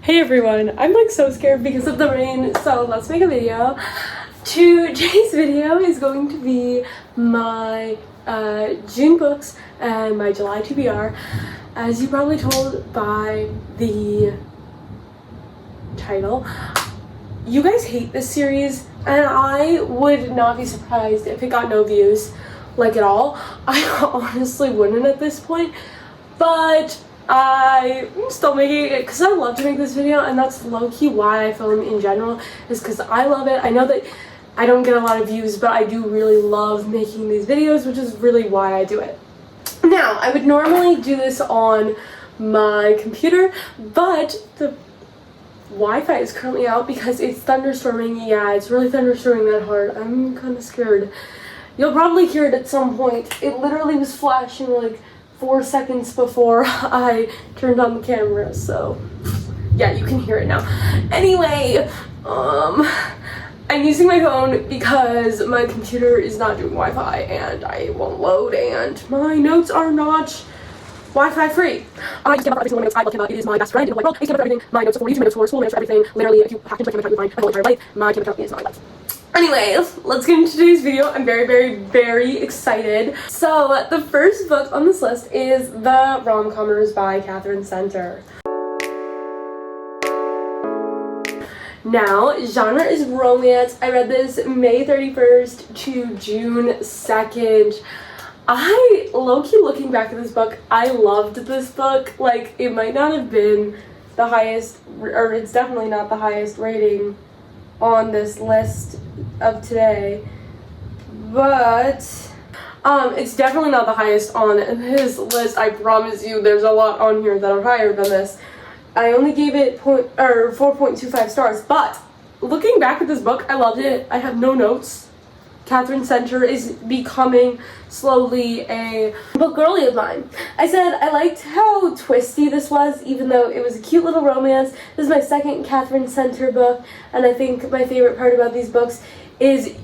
Hey everyone, I'm like so scared because of the rain, so let's make a video. Today's video is going to be my June books and my July TBR. As you probably told by the title, you guys hate this series and I would not be surprised if it got no views, like at all. I honestly wouldn't at this point, but I'm still making it because I love to make this video, and that's low-key why I film in general, is because I love it. I know that I don't get a lot of views, but I do really love making these videos, which is really why I do it. Now, I would normally do this on my computer, but the Wi-Fi is currently out because it's thunderstorming. Yeah, it's really thunderstorming that hard. I'm kind of scared. You'll probably hear it at some point. It literally was flashing like 4 seconds before I turned on the camera, so yeah, you can hear it now. Anyway, I'm using my phone because my computer is not doing Wi-Fi and I won't load, and my notes are not Wi-Fi free. I just came up for every single notes. I love Canva. It is my best friend in the whole wide world. I came up for everything. My notes are for YouTube, my notes for school, my notes for everything. Literally, if you hack into my Canva account, you find my whole entire life. My Canva account is my life. Anyway, let's get into today's video. I'm very excited. So the first book on this list is The Rom-Commers by Catherine Center. Now, genre is romance. I read this May 31st to June 2nd. I, low-key looking back at this book, I loved this book. Like, it might not have been the highest, or it's definitely not the highest rating on this list of today, but it's definitely not the highest on this list. I promise you there's a lot on here that are higher than this. I only gave it 4.25 stars, but looking back at this book, I loved it. I have no notes. Catherine Center is becoming slowly a book girly of mine. I said I liked how twisty this was, even though it was a cute little romance. This is my second Catherine Center book, and I think my favorite part about these books is,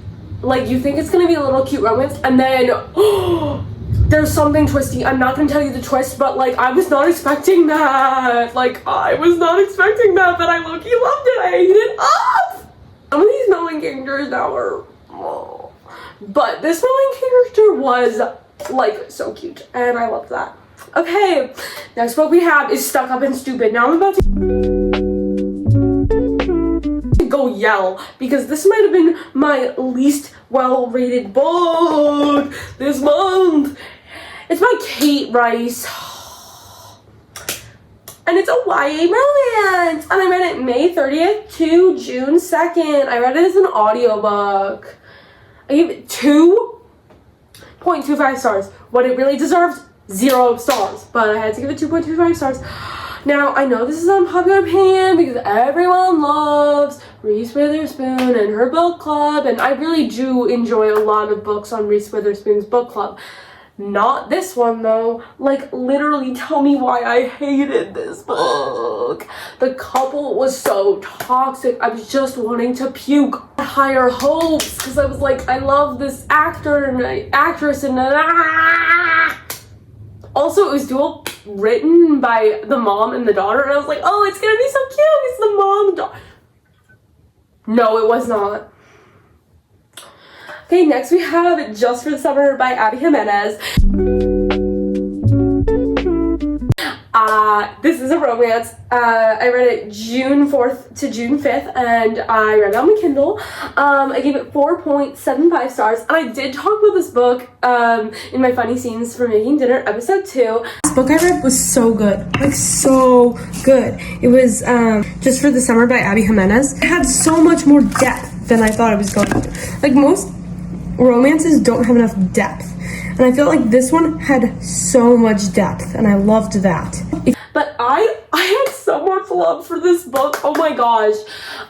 like, you think it's gonna be a little cute romance, and then there's something twisty. I'm not gonna tell you the twist, but like, I was not expecting that. Like, I was not expecting that, but I low-key loved it. I ate it up. Some of these Melon characters now are, but this Melon character was like so cute, and I love that. Okay, next book we have is Stuck Up and Stupid. Now I'm about to go yell because this might have been my least well-rated book this month. It's by Kate Rice, and it's a YA romance, and I read it May 30th to June 2nd. I read it as an audiobook. I gave it 2.25 stars. What it really deserved, 0 stars. But I had to give it 2.25 stars. Now, I know this is an unpopular opinion because everyone loves Reese Witherspoon and her book club. And I really do enjoy a lot of books on Reese Witherspoon's book club. Not this one though. Like, literally tell me why I hated this book. The couple was so toxic. I was just wanting to puke. Higher hopes because I was like, I love this actor and actress and Also, it was dual written by the mom and the daughter, and I was like, oh, it's gonna be so cute. It's the mom daughter. No, it was not. Okay, next we have Just for the Summer by Abby Jimenez. This is a romance. I read it June 4th to June 5th, and I read it on my Kindle. I gave it 4.75 stars, and I did talk about this book in my Funny Scenes for Making Dinner episode 2. This book I read was so good, like so good. It was Just for the Summer by Abby Jimenez. It had so much more depth than I thought it was going to. Like, most romances don't have enough depth, and I feel like this one had so much depth, and I loved that. But I had so much love for this book. Oh my gosh.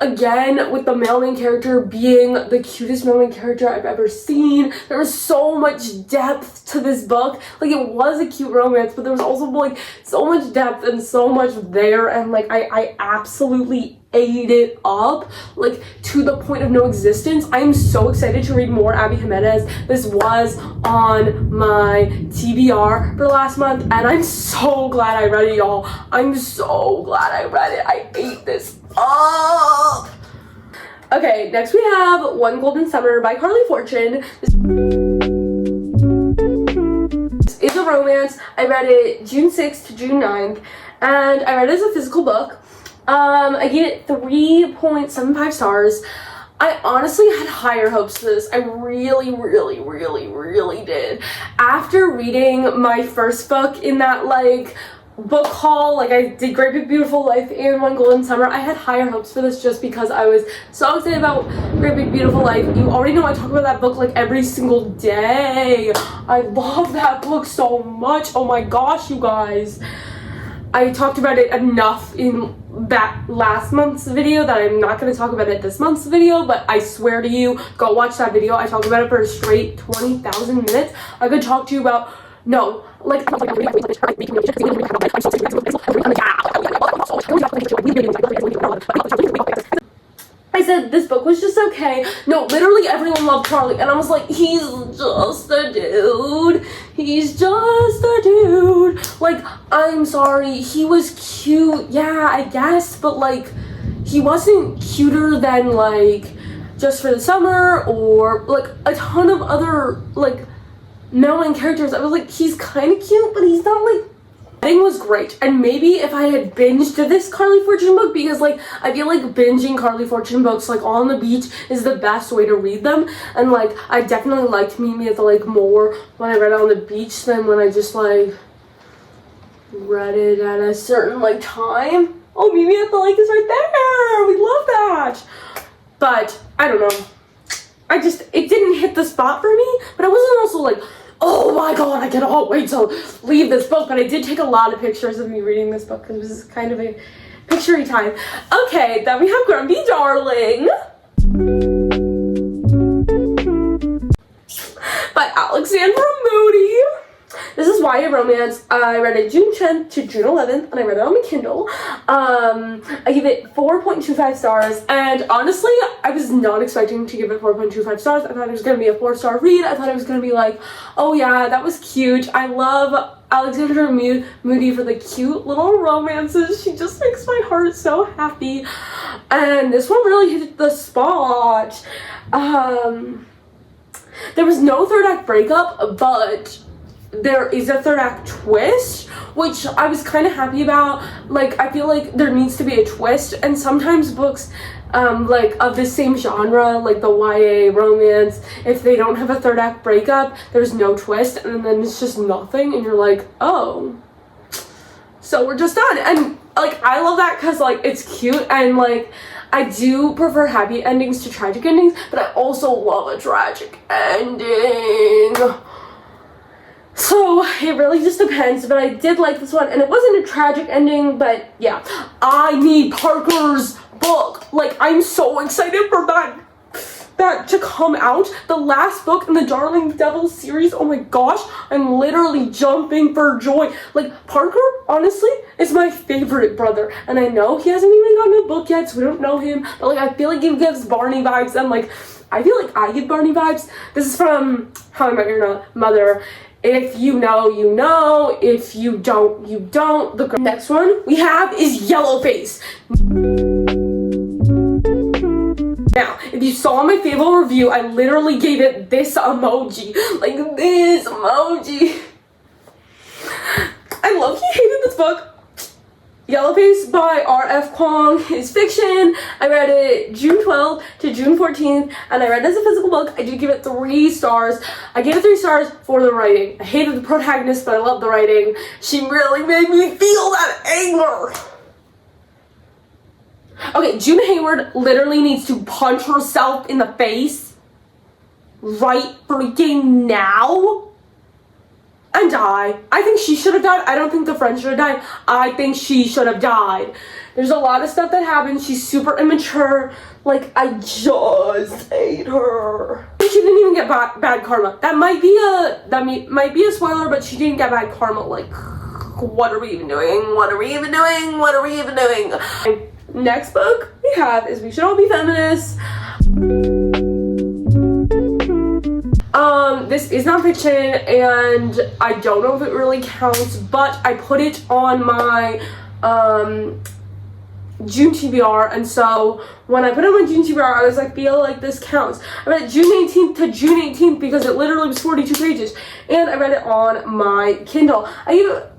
Again, with the male main character being the cutest male main character I've ever seen. There was so much depth to this book. Like, it was a cute romance, but there was also like so much depth and so much there, and like I absolutely ate it up, like to the point of no existence. I'm so excited to read more Abby Jimenez. This was on my TBR for last month, and I'm so glad I read it, y'all. I'm so glad I read it. I ate this up. Okay, next we have One Golden Summer by Carly Fortune. This is a romance. I read it June 6th to June 9th, and I read it as a physical book. I gave it 3.75 stars. I honestly had higher hopes for this. I really did. After reading my first book in that, like, book haul, like I did Great Big Beautiful Life and One Golden Summer, I had higher hopes for this just because I was so excited about Great Big Beautiful Life. You already know I talk about that book like every single day. I love that book so much. Oh my gosh, you guys. I talked about it enough in that last month's video that I'm not going to talk about it this month's video, but I swear to you, go watch that video. I talked about it for a straight 20,000 minutes. I could talk to you about, no, like, I said this book was just okay. No, literally everyone loved Charlie, and I was like, he's just a dude. He's just a dude. Like, I'm sorry, he was cute, yeah, I guess, but like, he wasn't cuter than like Just for the Summer or like a ton of other like main characters. I was like, he's kind of cute, but he's not like. The thing was great, and maybe if I had binged this Carly Fortune book, because like I feel like binging Carly Fortune books like on the beach is the best way to read them, and like I definitely liked Meet Me at the Lake more when I read it on the beach than when I just like read it at a certain like time. Oh, Meet Me at the Lake is right there. We love that. But I don't know, it didn't hit the spot for me, but I wasn't also like, oh my god, I cannot wait to leave this book. But I did take a lot of pictures of me reading this book because this is kind of a picture-y time. Okay, then we have Grumpy Darling by Alexandra Moody. This is YA romance. I read it June 10th to June 11th, and I read it on my Kindle. I give it 4.25 stars, and honestly, I was not expecting to give it 4.25 stars. I thought it was going to be a 4-star read. I thought it was going to be like, oh yeah, that was cute. I love Alexandra Moody for the cute little romances. She just makes my heart so happy. And this one really hit the spot. There was no third act breakup, but there is a third act twist, which I was kind of happy about. Like, I feel like there needs to be a twist, and sometimes books like of the same genre, like the YA romance, if they don't have a third act breakup, there's no twist, and then it's just nothing, and you're like, oh, so we're just done. And like, I love that because like it's cute, and like I do prefer happy endings to tragic endings, but I also love a tragic ending. So it really just depends, but I did like this one, and it wasn't a tragic ending, but yeah. I need Parker's book. Like, I'm so excited for that to come out. The last book in the Darling Devil series, oh my gosh, I'm literally jumping for joy. Like, Parker, honestly, is my favorite brother, and I know he hasn't even gotten a book yet, so we don't know him, but like, I feel like he gives Barney vibes, and like, I feel like I give Barney vibes. This is from How I Met Your Mother. If you know, you know. If you don't, you don't. The next one we have is Yellowface. Now, if you saw my favorite review, I literally gave it this emoji. Like, this emoji. I low-key hated this book. Yellowface by R.F. Kuang is fiction. I read it June 12th to June 14th, and I read it as a physical book. I did give it 3 stars. I gave it 3 stars for the writing. I hated the protagonist, but I loved the writing. She really made me feel that anger. Okay, June Hayward literally needs to punch herself in the face right freaking now and die. I think she should have died. I don't think the friend should have died. I think she should have died. There's a lot of stuff that happens. She's super immature. Like, I just hate her. She didn't even get bad karma. That might be a spoiler, but she didn't get bad karma. Like, what are we even doing? What are we even doing? What are we even doing? Next book we we have is we should all be feminists. This is not fiction, and I don't know if it really counts, but I put it on my June TBR, and so when I put it on my June TBR, I was like, feel like this counts. I read it June 18th to June 18th because it literally was 42 pages, and I read it on my Kindle. I gave it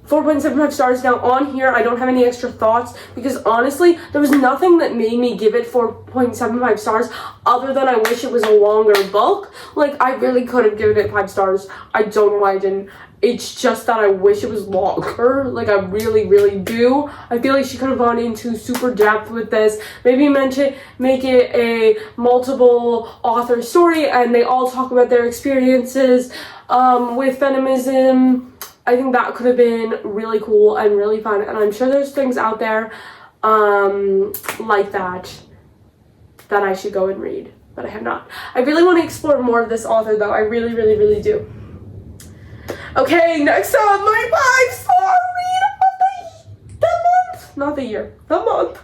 4.75 stars. Now on here, I don't have any extra thoughts because honestly, there was nothing that made me give it 4.75 stars other than I wish it was a longer book. Like, I really could have given it 5 stars. I don't know why I didn't. It's just that I wish it was longer. Like, I really, really do. I feel like she could have gone into super depth with this. Maybe make it a multiple author story and they all talk about their experiences with feminism. I think that could have been really cool and really fun, and I'm sure there's things out there like that I should go and read, but I have not. I really want to explore more of this author, though. I really, really, really do. Okay, next up, my 5-star read of the month. Not the year, the month.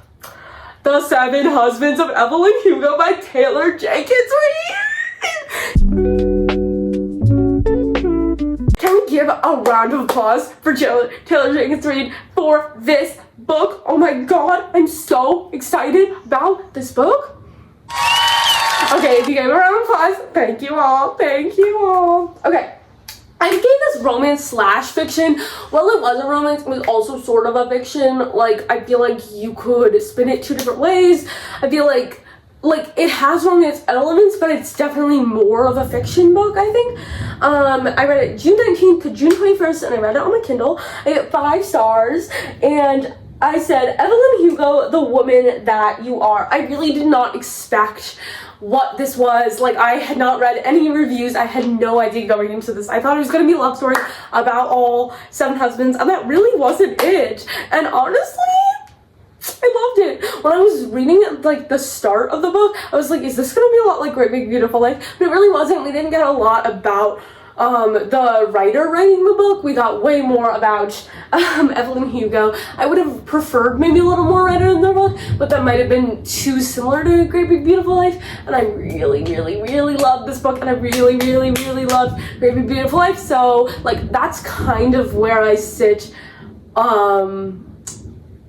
The 7 Husbands of Evelyn Hugo by Taylor Jenkins Reid. Can we give a round of applause for Taylor Jenkins Reid for this book? Oh my god, I'm so excited about this book. Okay, if you gave a round of applause, thank you all, thank you all. Okay, I gave this romance slash fiction. Well, it was a romance, it was also sort of a fiction. Like, I feel like you could spin it 2 different ways. I feel like it has romance elements, but it's definitely more of a fiction book, I think. I read it June 19th to June 21st, and I read it on my Kindle. I got 5 stars, and I said, Evelyn Hugo, the woman that you are. I really did not expect what this was. Like, I had not read any reviews. I had no idea going into this. I thought it was going to be a love story about all 7 husbands, and that really wasn't it. And honestly, I loved it. When I was reading like the start of the book, I was like, is this gonna be a lot like Great Big Beautiful Life? But it really wasn't. We didn't get a lot about the writer writing the book. We got way more about Evelyn Hugo. I would have preferred maybe a little more writer in the book, but that might have been too similar to Great Big Beautiful Life. And I really, really, really loved this book, and I really, really, really loved Great Big Beautiful Life. So like, that's kind of where I sit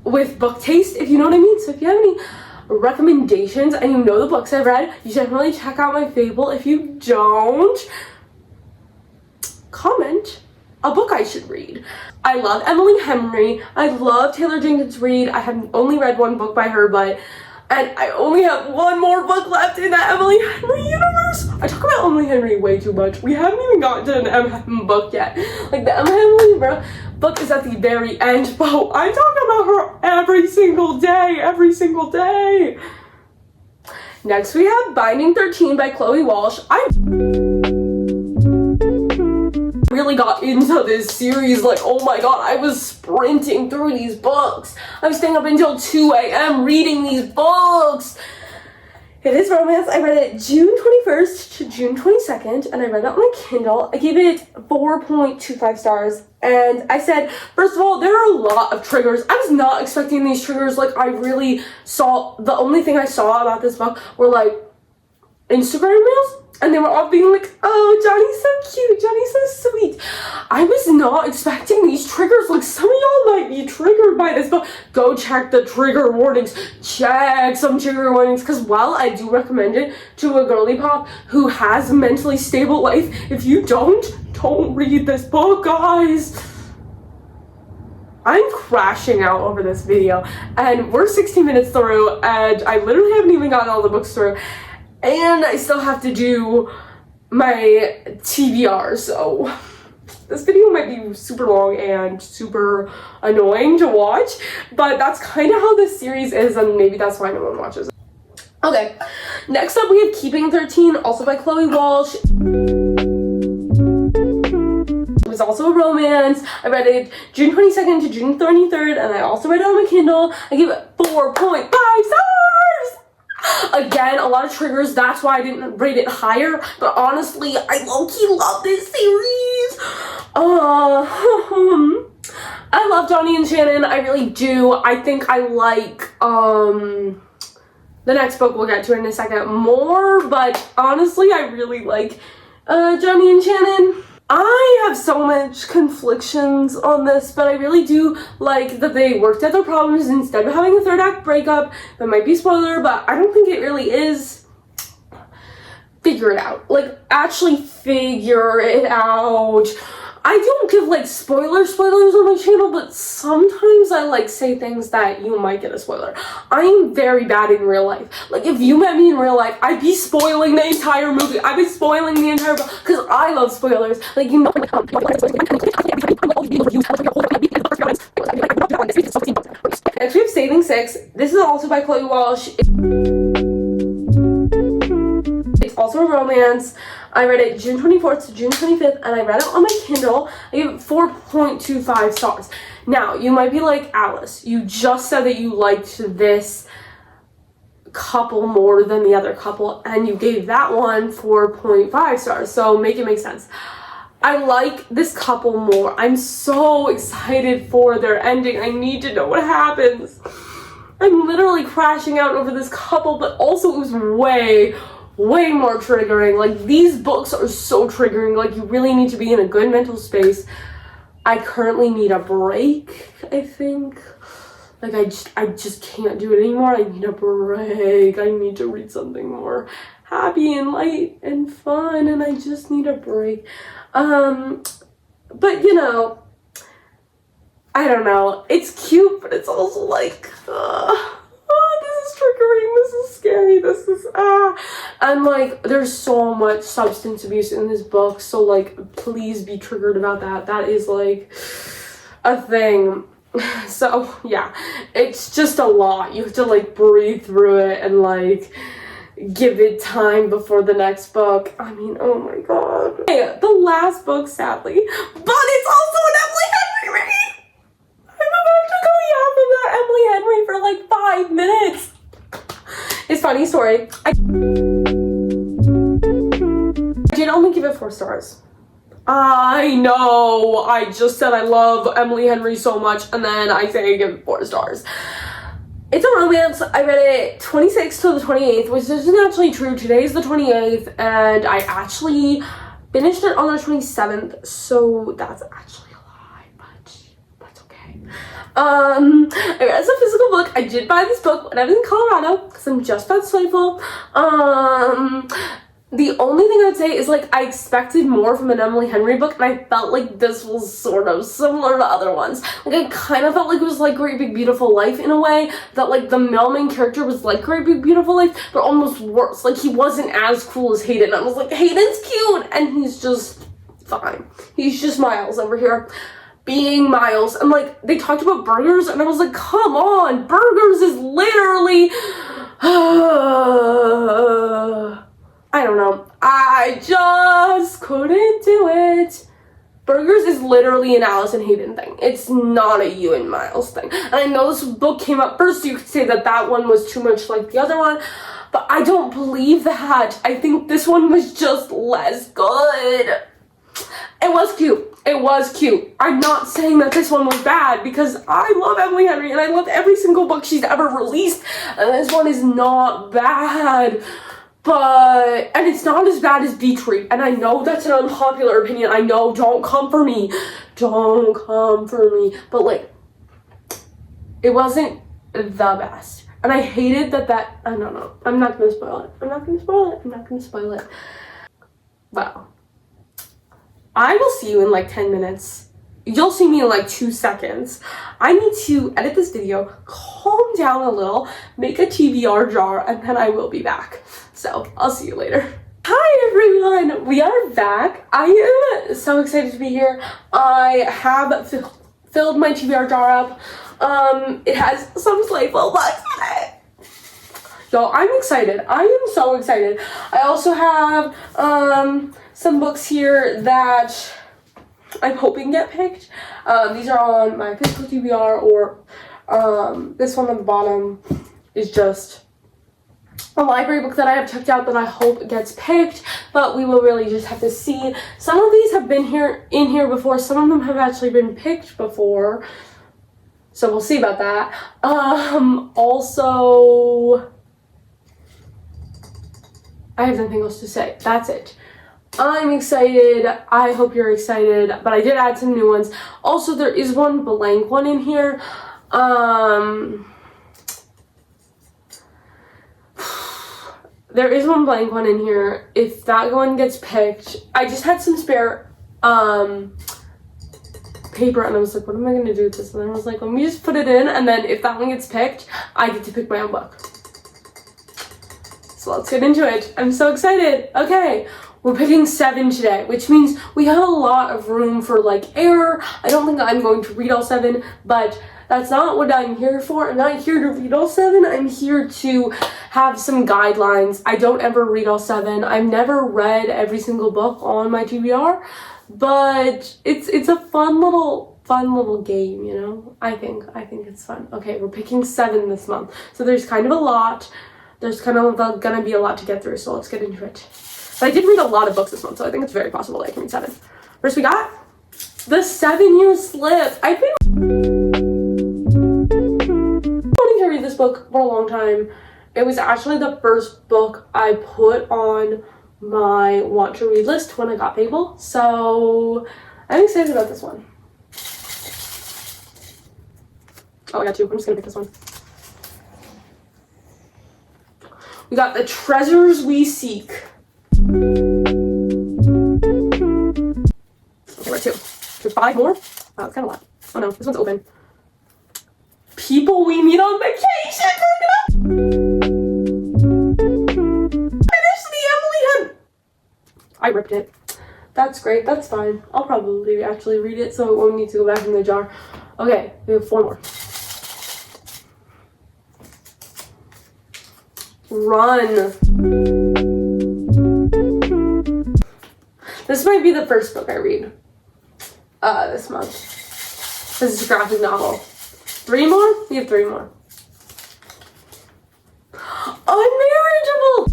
with book taste, if you know what I mean. So if you have any recommendations and you know the books I've read, you should definitely check out my Fable. If you don't, comment a book I should read. I love Emily Henry. I love Taylor Jenkins Reid. I have only read 1 book by her, and I only have 1 more book left in that Emily Henry universe. I talk about Emily Henry way too much. We haven't even gotten to an M book yet. Like, the Emma Henry book is at the very end, but I'm talking about her every single day. Next we have Binding 13 by Chloe Walsh. I really got into this series. Like, oh my god, I was sprinting through these books. I was staying up until 2 a.m. reading these books. It is romance. I read it June 21st to June 22nd, and I read it on my Kindle. I gave it 4.25 stars, and I said, first of all, there are a lot of triggers. I was not expecting these triggers. Like, I really saw, the only thing I saw about this book were, like, Instagram reels, and they were all being like, oh, Johnny's so cute, Johnny's so sweet. I was not expecting these triggers. Like, some of y'all might be triggered by this book. Go check the trigger warnings. Check some trigger warnings, because while I do recommend it to a girly pop who has a mentally stable life, if you don't read this book, guys. I'm crashing out over this video, and we're 16 minutes through, and I literally haven't even gotten all the books through. And I still have to do my TBR, so this video might be super long and super annoying to watch, but that's kind of how this series is, and maybe that's why no one watches it. Okay, next up we have Keeping 13, also by Chloe Walsh. It was also a romance. I read it June 22nd to June 23rd, and I also read it on my Kindle. I gave it 4.5 stars! Again, a lot of triggers, that's why I didn't rate it higher, but honestly, I low-key love this series. I love Johnny and Shannon, I really do. I think I like, the next book we'll get to in a second more, but honestly, I really like Johnny and Shannon. I have so much conflictions on this, but I really do like that they worked out their problems instead of having a third act breakup. That might be a spoiler, but I don't think it really is. Figure it out. Like, actually figure it out. I don't give like spoilers on my channel, but sometimes I like say things that you might get a spoiler. I am very bad in real life. Like, if you met me in real life, I'd be spoiling the entire movie. I'd be spoiling the entire book because I love spoilers. Like, you know. Next we have Saving Six. This is also by Chloe Walsh. It's also a romance. I read it June 24th to June 25th, and I read it on my Kindle. I gave it 4.25 stars. Now, you might be like, Alice, you just said that you liked this couple more than the other couple, and you gave that one 4.5 stars, so make it make sense. I like this couple more. I'm so excited for their ending. I need to know what happens. I'm literally crashing out over this couple, but also it was way more triggering. Like, these books are so triggering. Like, you really need to be in a good mental space. I currently need a break, I think. Like, I just can't do it anymore. I need a break. I need to read something more happy and light and fun, and I just need a break. But you know, I don't know. It's cute, but it's also like, this is triggering, this is scary, this is, and like, there's so much substance abuse in this book, so like, please be triggered about that. That is like a thing. So yeah, it's just a lot. You have to like breathe through it and like give it time before the next book. I mean, oh my god. Okay, the last book, sadly, but it's also an Emily Henry read. I'm about to go yap about Emily Henry for like 5 minutes. It's a funny story. I did only give it 4 stars. I know, I just said I love Emily Henry so much, and then I say I give it 4 stars. It's a romance. I read it 26th to the 28th, which isn't actually true. Today's the 28th, and I actually finished it on the 27th, so that's actually a lie, but that's okay. I read it as a physical book. I did buy this book when I was in Colorado, because I'm just that playful. The only thing I'd say is, like, I expected more from an Emily Henry book, and I felt like this was sort of similar to other ones. Like, I kind of felt like it was like Great Big Beautiful Life in a way, that, like, the male main character was like Great Big Beautiful Life, but almost worse. Like, he wasn't as cool as Hayden. I was like, Hayden's cute, and he's just fine. He's just Miles over here, being Miles. And, like, they talked about burgers, and I was like, come on, burgers is literally... I don't know. I just couldn't do it. Burgers is literally an Alice and Hayden thing. It's not a you and Miles thing. And I know this book came up first, so you could say that that one was too much like the other one, but I don't believe that. I think this one was just less good. It was cute. It was cute. I'm not saying that this one was bad, because I love Emily Henry and I love every single book she's ever released, and this one is not bad. But, and it's not as bad as Beetree, and I know that's an unpopular opinion. I know, don't come for me. Don't come for me. But, like, it wasn't the best. And I hated that, I don't know. I'm not gonna spoil it. I'm not gonna spoil it. Well, I will see you in like 10 minutes. You'll see me in like 2 seconds. I need to edit this video, calm down a little, make a TBR jar, and then I will be back. So, I'll see you later. Hi everyone, we are back. I am so excited to be here. I have filled my TBR jar up. It has some playful books in it. So, I'm excited. I am so excited. I also have some books here that I'm hoping get picked. These are on my physical TBR, or this one on the bottom is just a library book that I have checked out that I hope gets picked, but we will really just have to see. Some of these have been in here before, some of them have actually been picked before, so we'll see about that. Also, I have nothing else to say. That's it. I'm excited. I hope you're excited, but I did add some new ones. Also, there is one blank one in here. There is one blank one in here. If that one gets picked, I just had some spare paper, and I was like, what am I gonna do with this? And then I was like, let me just put it in, and then if that one gets picked, I get to pick my own book. So let's get into it. I'm so excited. Okay, we're picking 7 today, which means we have a lot of room for like error. I don't think I'm going to read all 7, but that's not what I'm here for. I'm not here to read all 7. I'm here to have some guidelines. I don't ever read all 7. I've never read every single book on my TBR, but it's a fun little game, you know? I think it's fun. Okay, we're picking 7 this month. So there's kind of a lot. There's kind of gonna be a lot to get through, so let's get into it. But I did read a lot of books this month, so I think it's very possible that I can read 7. First we got The 7-Year Slip. I've been wanting to read this book for a long time. It was actually the first book I put on my want to read list when I got Fable, so I'm excited about this one. Oh, I got 2. I'm just gonna pick this one. We got The Treasures We Seek. Okay, we're at 2. There's 5 more? Wow, it's kind of a lot. Oh no, this one's open. People We Meet on Vacation. Finish the Emily Hunt. I ripped it. That's great. That's fine. I'll probably actually read it, so it won't need to go back in the jar. Okay, we have 4 more. Run. This might be the first book I read this month. This is a graphic novel. 3 more? We have 3 more. Unmarriageable!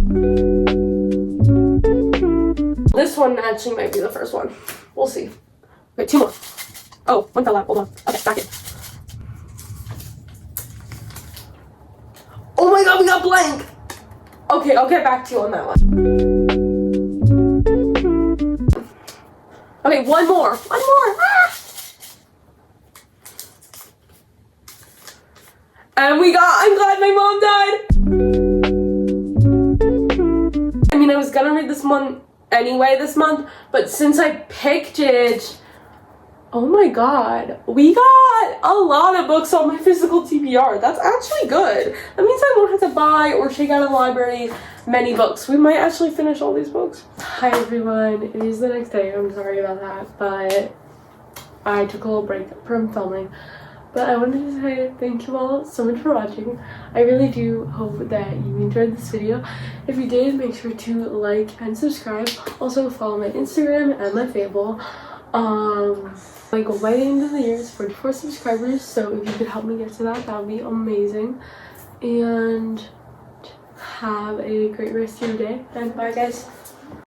This one actually might be the first one. We'll see. Okay, 2 more. Oh, one fell out. Hold on. Okay, back in. Oh my god, we got blank! Okay, I'll get back to you on that one. Okay, one more. Ah! And we got I'm Glad My Mom Died. I mean, I was gonna read this one anyway this month, but since I picked it, oh my god, we got a lot of books on my physical TBR. That's actually good. That means I won't have to buy or check out of the library many books. We might actually finish all these books. Hi everyone, it is the next day. I'm sorry about that, but I took a little break from filming. But I wanted to say thank you all so much for watching. I really do hope that you enjoyed this video. If you did, make sure to like and subscribe. Also follow my Instagram and my Fable. My goal by the end of the year is 44 subscribers, so if you could help me get to that, that would be amazing. And have a great rest of your day, and bye guys.